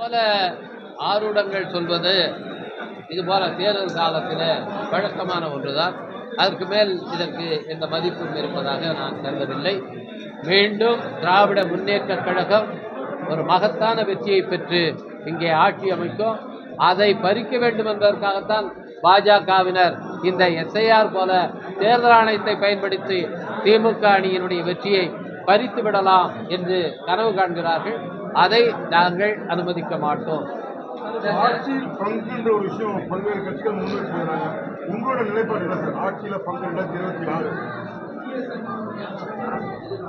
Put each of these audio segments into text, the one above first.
போல ஆரூடங்கள் சொல்வது இது போல தேர்தல் காலத்தில் வழக்கமான ஒன்றுதான். அதற்கு மேல் இதற்கு எந்த மதிப்பும் இருப்பதாக நான் கருதவில்லை. மீண்டும் திராவிட முன்னேற்ற கழகம் ஒரு மகத்தான வெற்றியை பெற்று இங்கே ஆட்சி அமைக்கும். அதை பறிக்க வேண்டும் என்பதற்காகத்தான் பாஜகவினர் இந்த எஸ்ஐஆர் போல தேர்தல் ஆணையத்தை பயன்படுத்தி திமுக அணியினுடைய வெற்றியை பறித்து விடலாம் என்று கனவு காண்கிறார்கள். அதை நாங்கள் அனுமதிக்க மாட்டோம். ஆட்சியில் பங்குன்ற ஒரு விஷயம் பல்வேறு கட்சிகள் முன்வைக்கிறாங்க. உங்களோட நிலைப்பாடு என்ன சார்? ஆட்சியில் பங்கு 2026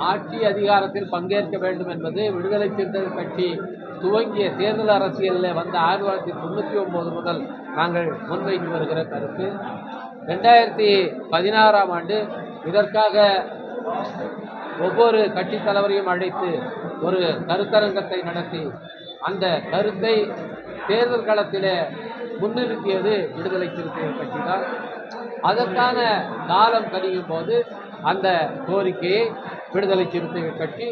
ஆட்சி அதிகாரத்தில் பங்கேற்க வேண்டும் என்பது விடுதலை சிறுத்தைகள் கட்சி துவங்கிய தேர்தல் அரசியலில் வந்த 1999 முதல் நாங்கள் முன்வைத்து வருகிற கருத்து. 2016ஆம் ஆண்டு இதற்காக ஒவ்வொரு கட்சி தலைவரையும் அழைத்து ஒரு கருத்தரங்கத்தை நடத்தி அந்த கருத்தை தேர்தல் களத்தில் முன்னிறுத்தியது விடுதலை சிறுத்தைகள் கட்சி தான். அதற்கான காலம் கழியும் போது அந்த கோரிக்கையை விடுதலை சிறுத்தைகள் கட்சி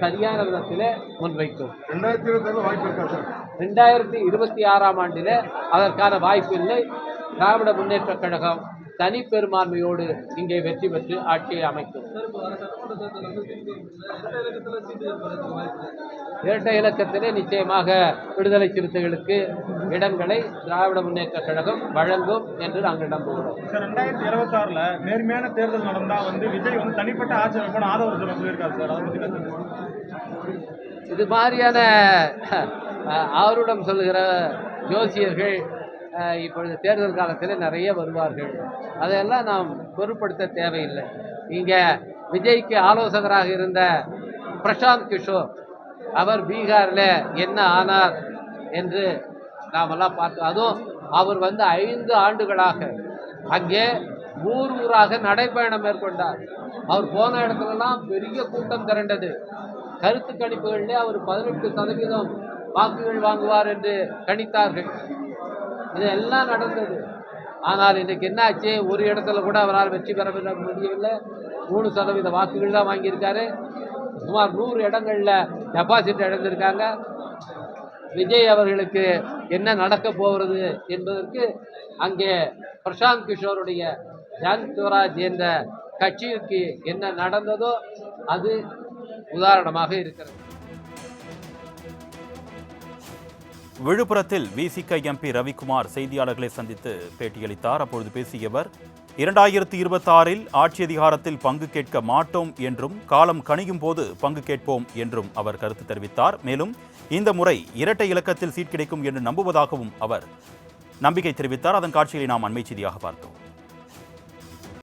சரியான விதத்தில் முன்வைக்கும். 2026ஆம் ஆண்டில் அதற்கான வாய்ப்பு இல்லை. திராவிட முன்னேற்ற கழகம் தனி பெரும்பான்மையோடு இங்கே வெற்றி பெற்று ஆட்சியை அமைக்கும். இரட்டை இலக்கத்திலே நிச்சயமாக விடுதலை சிறுத்தைகளுக்கு இடங்களை திராவிட முன்னேற்ற கழகம் வழங்கும் என்று நாங்கள் நம்புகிறோம். 2026ல் நேர்மையான தேர்தல் நடந்தா விஜய் தனிப்பட்ட ஆட்சி அமைப்பான ஆதரவு சொல்லியிருக்காரு சார். அதை பற்றி இது மாதிரியான அவரிடம் சொல்லுகிற ஜோசியர்கள் இப்பொழுது தேர்தல் காலத்தில் நிறைய வருவார்கள். அதையெல்லாம் நாம் பொருட்படுத்த தேவையில்லை. இங்கே விஜய்க்கு ஆலோசகராக இருந்த பிரசாந்த் கிஷோர் அவர் பீகாரில் என்ன ஆனார் என்று நாமெல்லாம் பார்த்தோம். அதுவும் அவர் 5 ஆண்டுகளாக அங்கே ஊராக நடைப்பயணம் மேற்கொண்டார். அவர் போன இடத்துலலாம் பெரிய கூட்டம் திரண்டது. கருத்து கணிப்புகளிலே அவர் 18% வாக்குகள் வாங்குவார் என்று கணித்தார்கள். இதெல்லாம் நடந்தது. ஆனால் இன்றைக்கு என்ன ஆச்சு? ஒரு இடத்துல கூட அவரால் வெற்றி பெற முடியவில்லை. 3% வாக்குகள் தான் வாங்கியிருக்காரு. சுமார் 100 இடங்களில் டெபாசிட் இழந்திருக்காங்க. விஜய் அவர்களுக்கு என்ன நடக்க போகிறது என்பதற்கு அங்கே பிரசாந்த் கிஷோருடைய ஜன் ஸ்வராஜ் என்ற கட்சிக்கு என்ன நடந்ததோ அது உதாரணமாக இருக்கிறது. விழுப்புரத்தில் விசிக எம்பி ரவிக்குமார் செய்தியாளர்களை சந்தித்து பேட்டியளித்தார். அப்பொழுது பேசிய அவர் 2026இல் ஆட்சி அதிகாரத்தில் பங்கு கேட்க மாட்டோம் என்றும் காலம் கணியும் போது பங்கு கேட்போம் என்றும் அவர் கருத்து தெரிவித்தார். மேலும் இந்த முறை இரட்டை இலக்கத்தில் சீட் கிடைக்கும் என்று நம்புவதாகவும் அவர் நம்பிக்கை தெரிவித்தார். அதன் காட்சிகளை நாம் அண்மை செய்தியாக பார்த்தோம்.